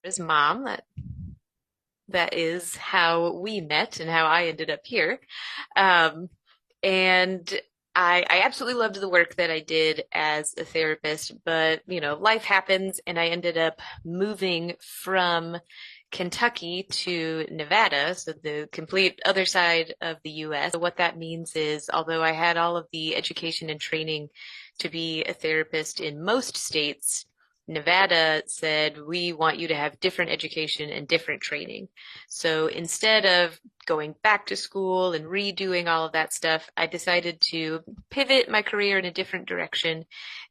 his mom. That is how we met and how I ended up here. Um, and I absolutely loved the work that I did as a therapist, but life happens, and I ended up moving from Kentucky to Nevada, so the complete other side of the US. So what that means is, although I had all of the education and training to be a therapist in most states, Nevada said, we want you to have different education and different training. So instead of going back to school and redoing all of that stuff, I decided to pivot my career in a different direction,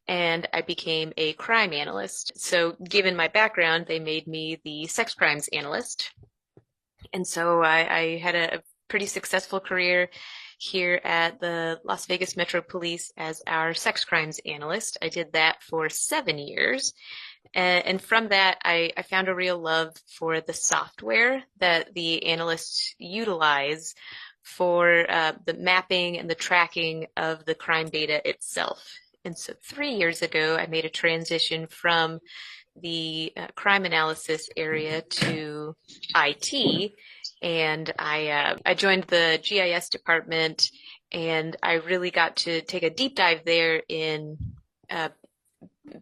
and I became a crime analyst. So given my background, they made me the sex crimes analyst. And so I had a pretty successful career here at the Las Vegas Metro Police as our sex crimes analyst. I did that for 7 years. And from that, I found a real love for the software that the analysts utilize for the mapping and the tracking of the crime data itself. And so 3 years ago, I made a transition from the crime analysis area to IT, and I joined the GIS department, and I really got to take a deep dive there in uh,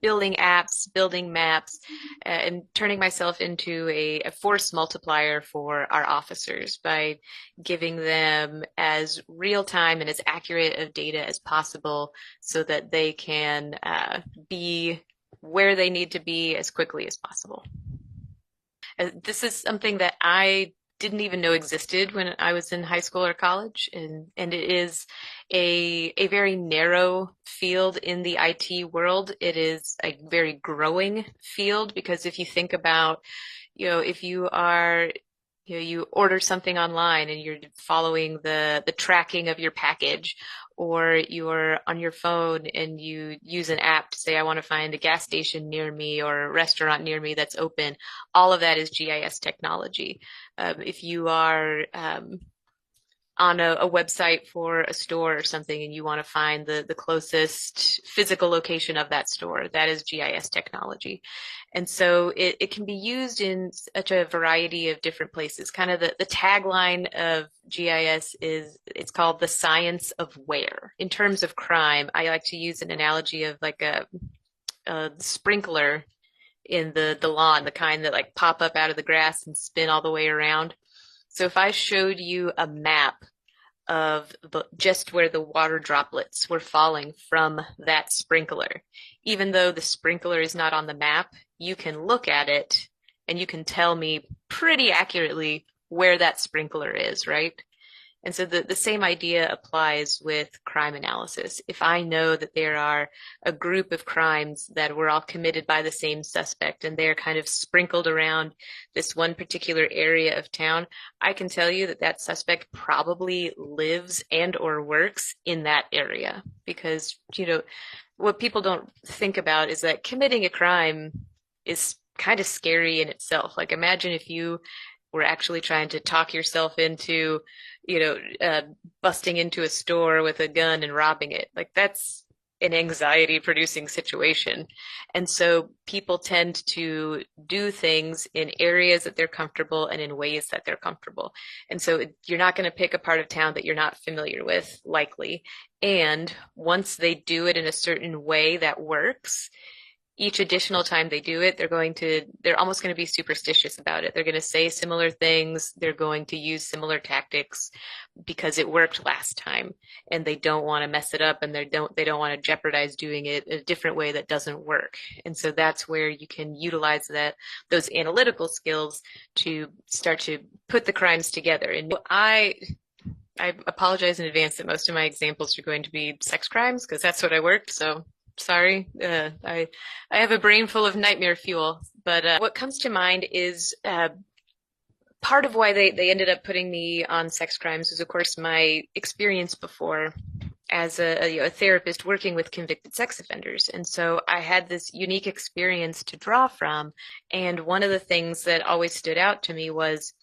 building apps, building maps, and turning myself into a force multiplier for our officers by giving them as real time and as accurate of data as possible so that they can be where they need to be as quickly as possible. This is something that I didn't even know existed when I was in high school or college, and it is a very narrow field in the IT world. It is a very growing field because if you think about, if you are you order something online and you're following the tracking of your package, or you're on your phone and you use an app to say, I want to find a gas station near me or a restaurant near me that's open. All of that is GIS technology. If you are on a website for a store or something and you want to find the closest physical location of that store, that is GIS technology. And so it can be used in such a variety of different places. Kind of the tagline of GIS is it's called the science of where. In terms of crime, I like to use an analogy of like a sprinkler in the lawn, the kind that like pop up out of the grass and spin all the way around. So if I showed you a map of just where the water droplets were falling from that sprinkler, even though the sprinkler is not on the map, you can look at it and you can tell me pretty accurately where that sprinkler is, right? And so the same idea applies with crime analysis. If I know that there are a group of crimes that were all committed by the same suspect and they're kind of sprinkled around this one particular area of town, I can tell you that that suspect probably lives and or works in that area. Because, what people don't think about is that committing a crime is kind of scary in itself. Like imagine if you were actually trying to talk yourself into busting into a store with a gun and robbing it. Like that's an anxiety producing situation. And so people tend to do things in areas that they're comfortable and in ways that they're comfortable. And so you're not going to pick a part of town that you're not familiar with, likely. And once they do it in a certain way that works, each additional time they do it, they're almost going to be superstitious about it. They're going to say similar things. They're going to use similar tactics because it worked last time, and they don't want to mess it up, and they don't want to jeopardize doing it a different way that doesn't work. And so that's where you can utilize those analytical skills to start to put the crimes together. And I apologize in advance that most of my examples are going to be sex crimes because that's what I worked. So sorry, I have a brain full of nightmare fuel. But what comes to mind is part of why they ended up putting me on sex crimes was, of course, my experience before as a therapist working with convicted sex offenders. And so I had this unique experience to draw from. And one of the things that always stood out to me was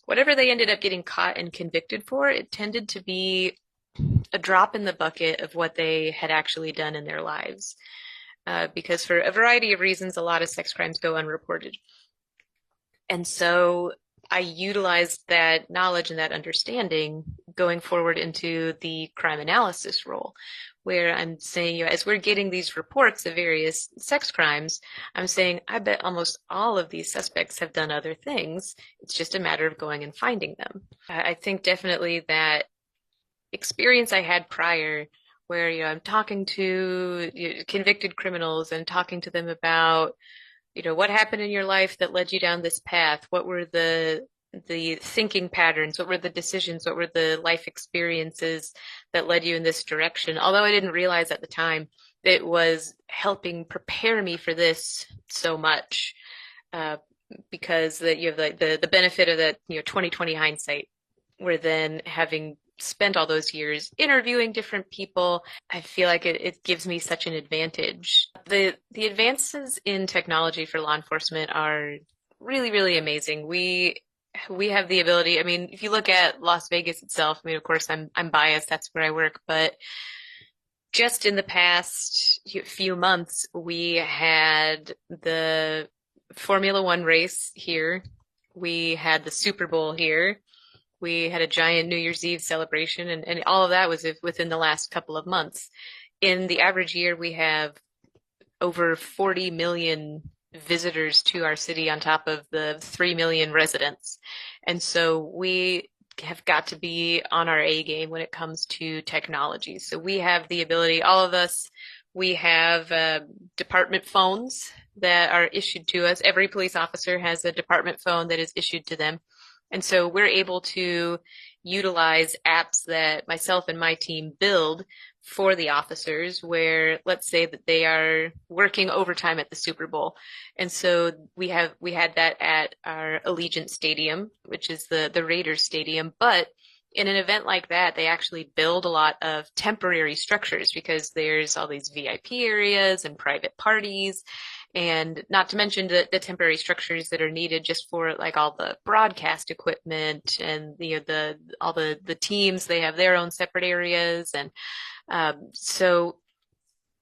whatever they ended up getting caught and convicted for, it tended to be a drop in the bucket of what they had actually done in their lives. Because for a variety of reasons, a lot of sex crimes go unreported. And so I utilized that knowledge and that understanding going forward into the crime analysis role, where I'm saying, as we're getting these reports of various sex crimes, I'm saying, I bet almost all of these suspects have done other things. It's just a matter of going and finding them. I think definitely that experience I had prior where, I'm talking to convicted criminals and talking to them about what happened in your life that led you down this path? What were the thinking patterns? What were the decisions? What were the life experiences that led you in this direction? Although I didn't realize at the time, it was helping prepare me for this so much, uh, because that you have the benefit of that 2020 hindsight, where then having spent all those years interviewing different people, I feel like it gives me such an advantage. The advances in technology for law enforcement are really, really amazing. We have the ability, I mean, if you look at Las Vegas itself, I mean, of course I'm biased, that's where I work, but just in the past few months, we had the Formula One race here. We had the Super Bowl here. We had a giant New Year's Eve celebration, and all of that was within the last couple of months. In the average year, we have over 40 million visitors to our city on top of the 3 million residents. And so we have got to be on our A game when it comes to technology. So we have the ability, all of us, we have department phones that are issued to us. Every police officer has a department phone that is issued to them. And so we're able to utilize apps that myself and my team build for the officers, where let's say that they are working overtime at the Super Bowl. And so we had that at our Allegiant Stadium, which is the Raiders stadium. But in an event like that, they actually build a lot of temporary structures because there's all these VIP areas and private parties, and not to mention the temporary structures that are needed just for like all the broadcast equipment and all the teams, they have their own separate areas. And so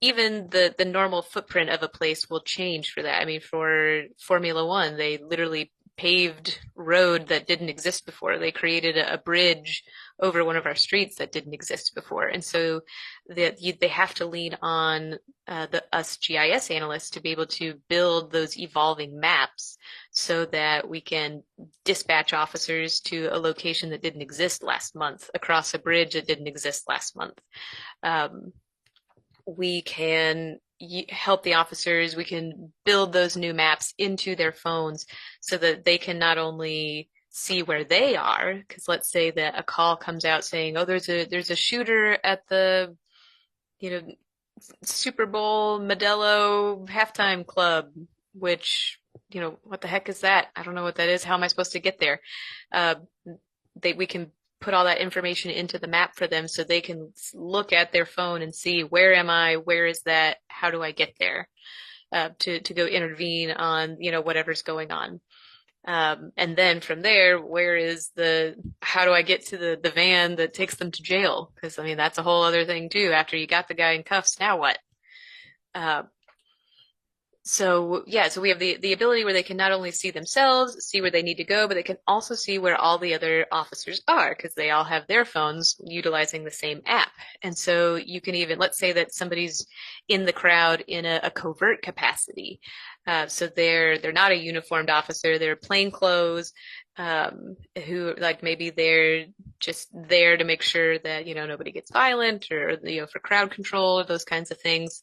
even the normal footprint of a place will change for that. I mean, for Formula One, they literally paved road that didn't exist before. They created a bridge over one of our streets that didn't exist before. And so they have to lean on us GIS analysts to be able to build those evolving maps so that we can dispatch officers to a location that didn't exist last month, across a bridge that didn't exist last month. We can help the officers. We can build those new maps into their phones so that they can not only see where they are, because let's say that a call comes out saying, oh, there's a shooter at the, Super Bowl Modelo halftime club, which, what the heck is that? I don't know what that is. How am I supposed to get there? We can put all that information into the map for them so they can look at their phone and see, where am I? Where is that? How do I get there? To go intervene on, whatever's going on. And then from there, how do I get to the van that takes them to jail? Because I mean, that's a whole other thing too. After you got the guy in cuffs, now what? So we have the ability where they can not only see themselves, see where they need to go, but they can also see where all the other officers are because they all have their phones utilizing the same app. And so you can even, let's say that somebody's in the crowd in a covert capacity. So they're not a uniformed officer, they're plainclothes, who like maybe they're just there to make sure that, nobody gets violent or, for crowd control or those kinds of things.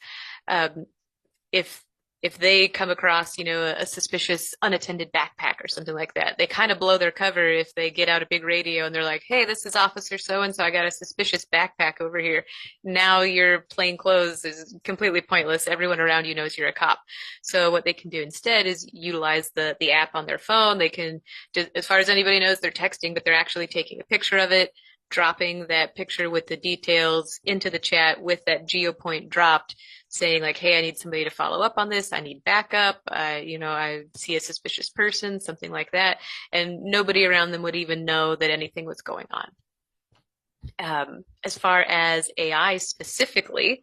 If they come across, a suspicious unattended backpack or something like that, they kind of blow their cover if they get out a big radio and they're like, hey, this is Officer so-and-so, I got a suspicious backpack over here. Now your plain clothes is completely pointless. Everyone around you knows you're a cop. So what they can do instead is utilize the app on their phone. They can, just, as far as anybody knows, they're texting, but they're actually taking a picture of it, dropping that picture with the details into the chat with that geopoint dropped, saying like, hey, I need somebody to follow up on this. I need backup. I see a suspicious person, something like that. And nobody around them would even know that anything was going on. As far as AI specifically,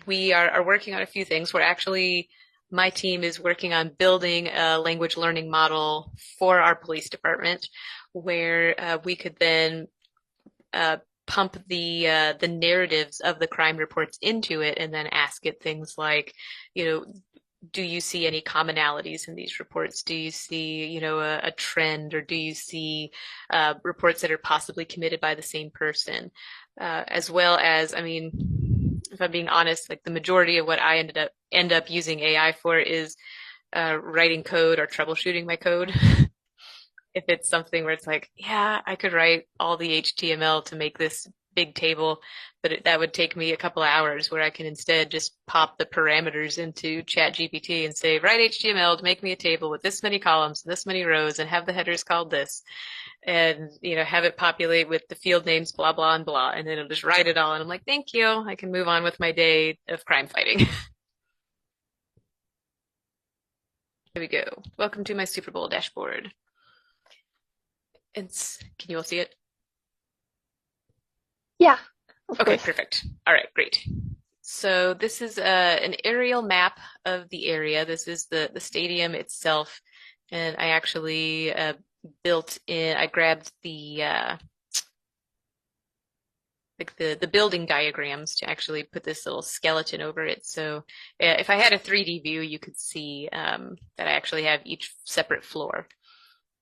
we are working on a few things. We're actually my team is working on building a language learning model for our police department where we could then uh, pump the narratives of the crime reports into it and then ask it things like, you know, do you see any commonalities in these reports? Do you see, a trend, or do you see reports that are possibly committed by the same person? As well as, I mean, if I'm being honest, like the majority of what I end up using AI for is writing code or troubleshooting my code. If it's something where it's like, yeah, I could write all the HTML to make this big table, but that would take me a couple hours where I can instead just pop the parameters into ChatGPT and say, write HTML to make me a table with this many columns and this many rows and have the headers called this and, have it populate with the field names, blah, blah, and blah. And then it'll just write it all. And I'm like, thank you. I can move on with my day of crime fighting. Here we go. Welcome to my Super Bowl dashboard. Can you all see it? Yeah, of Okay, course. perfect. All right, great. So this is an aerial map of the area. This is the stadium itself, and I actually I grabbed the like the building diagrams to actually put this little skeleton over it. So if I had a 3D view, you could see that I actually have each separate floor.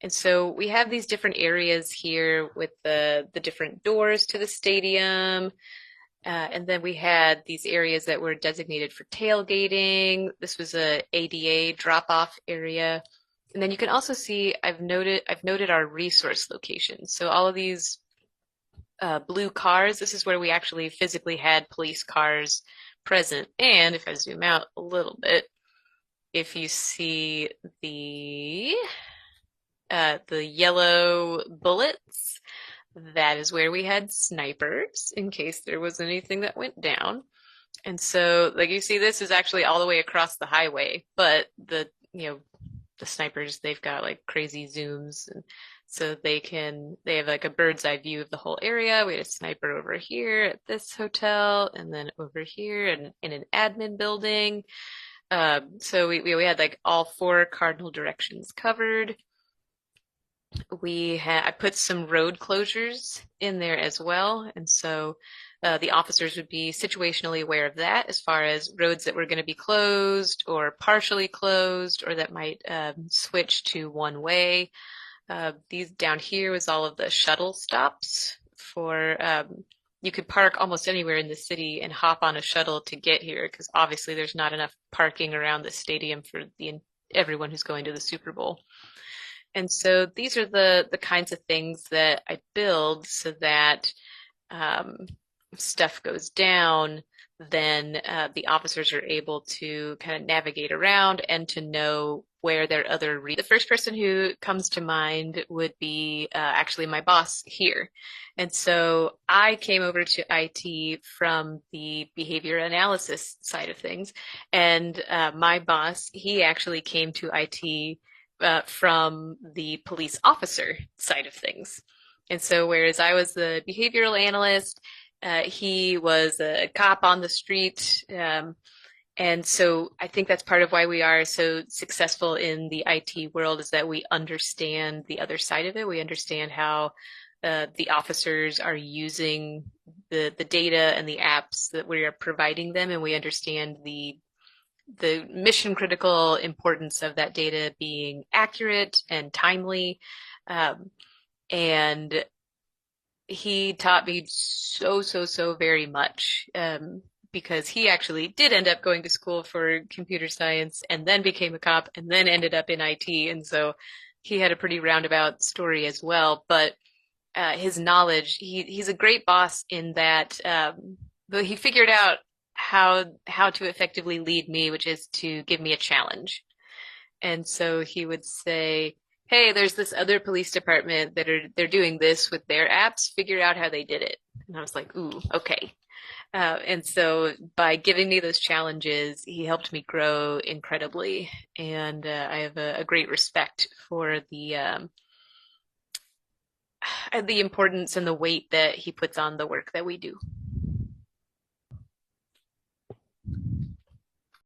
And so we have these different areas here with the different doors to the stadium. And then we had these areas that were designated for tailgating. This was a ADA drop-off area. And then you can also see I've noted our resource locations. So all of these blue cars, this is where we actually physically had police cars present. And if I zoom out a little bit, if you see the yellow bullets, that is where we had snipers in case there was anything that went down. And so, like you see, this is actually all the way across the highway, but the snipers, they've got like crazy zooms, and so they have like a bird's eye view of the whole area. We had a sniper over here at this hotel, and then over here in an admin building. So we had like all four cardinal directions covered. I put some road closures in there as well, and so the officers would be situationally aware of that as far as roads that were going to be closed or partially closed or that might switch to one way. These down here was all of the shuttle stops for you could park almost anywhere in the city and hop on a shuttle to get here because obviously there's not enough parking around the stadium for everyone who's going to the Super Bowl. And so these are the kinds of things that I build so that if stuff goes down, then the officers are able to kind of navigate around and to know where their the first person who comes to mind would be actually my boss here. And so I came over to IT from the behavior analysis side of things. And my boss, he actually came to IT from the police officer side of things. And so, whereas I was the behavioral analyst, he was a cop on the street. And so I think that's part of why we are so successful in the IT world is that we understand the other side of it. We understand how the officers are using the data and the apps that we are providing them, and we understand the mission critical importance of that data being accurate and timely. And he taught me so very much because he actually did end up going to school for computer science and then became a cop and then ended up in IT. And so he had a pretty roundabout story as well. But his knowledge, he's a great boss in that but he figured out how to effectively lead me, which is to give me a challenge. And so he would say, "Hey, there's this other police department they're doing this with their apps. Figure out how they did it." And I was like, "Ooh, okay." And so by giving me those challenges, he helped me grow incredibly, and I have a great respect for the importance and the weight that he puts on the work that we do.